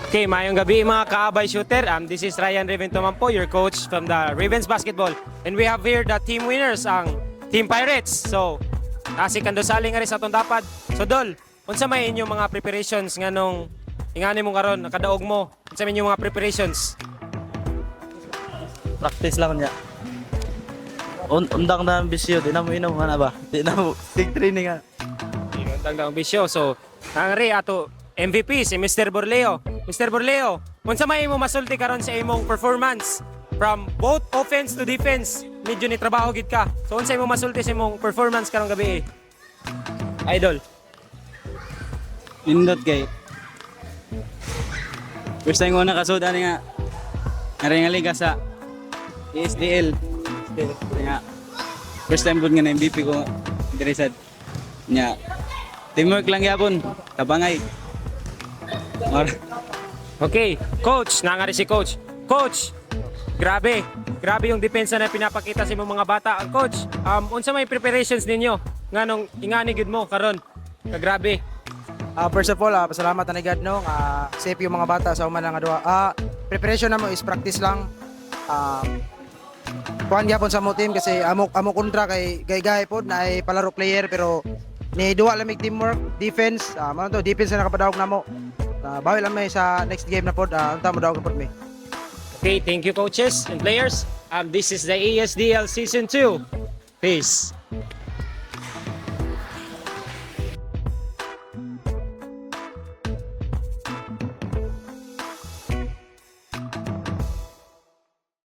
Okay, mayong gabi mga kaabay shooter. This is Ryan Reventoman po, your coach from the Ravens Basketball. And we have here the team winners, ang Team Pirates. So, si Kandosali nga rin sa itong dapat. So, Dol, unsa may inyong mga preparations nga nung ingani mo karon nakadaog mo? Unsa may inyong mga preparations? Practice lang niya. Undang na ang bisyo, di na mo inom nga na ba? Di na mo, big training nga. Inuntang daw ang bisyo. So, ang rin ato MVP si Mr. Borleo. Mr. Borleo, unsa may imo masulti karon sa imong performance from both offense to defense? Medyo ni trabaho gid ka. So unsa imo masulti sa imong performance karong gabi? Idol. Nindot kay. First time ko nakasud ani nga. Nga liga sa ESDL. Nga. First time pud nga na MVP ko diri sa nya. Teamwork lang gyapon, tabangay. Okay, coach, nangari si coach. Coach, grabe yung depensa na pinapakita sa imong mga bata. Coach, unsa may preparations ninyo nganong ingani gid mo karon? Kagrabe. First of all, pasalamat na God no. Safe yung mga bata sa uman nga duha. Preparation namo is practice lang. Kuan gyapon sa mo team kasi amo kontra kay gay pod na ay palaro player pero ni duwa lamig teamwork, defense, mano to defense na nakapadawog namo. Bawi lang may sa next game na pod, unta mo dawog pod mi. Okay, thank you coaches and players. This is the ASDL Season 2. Peace.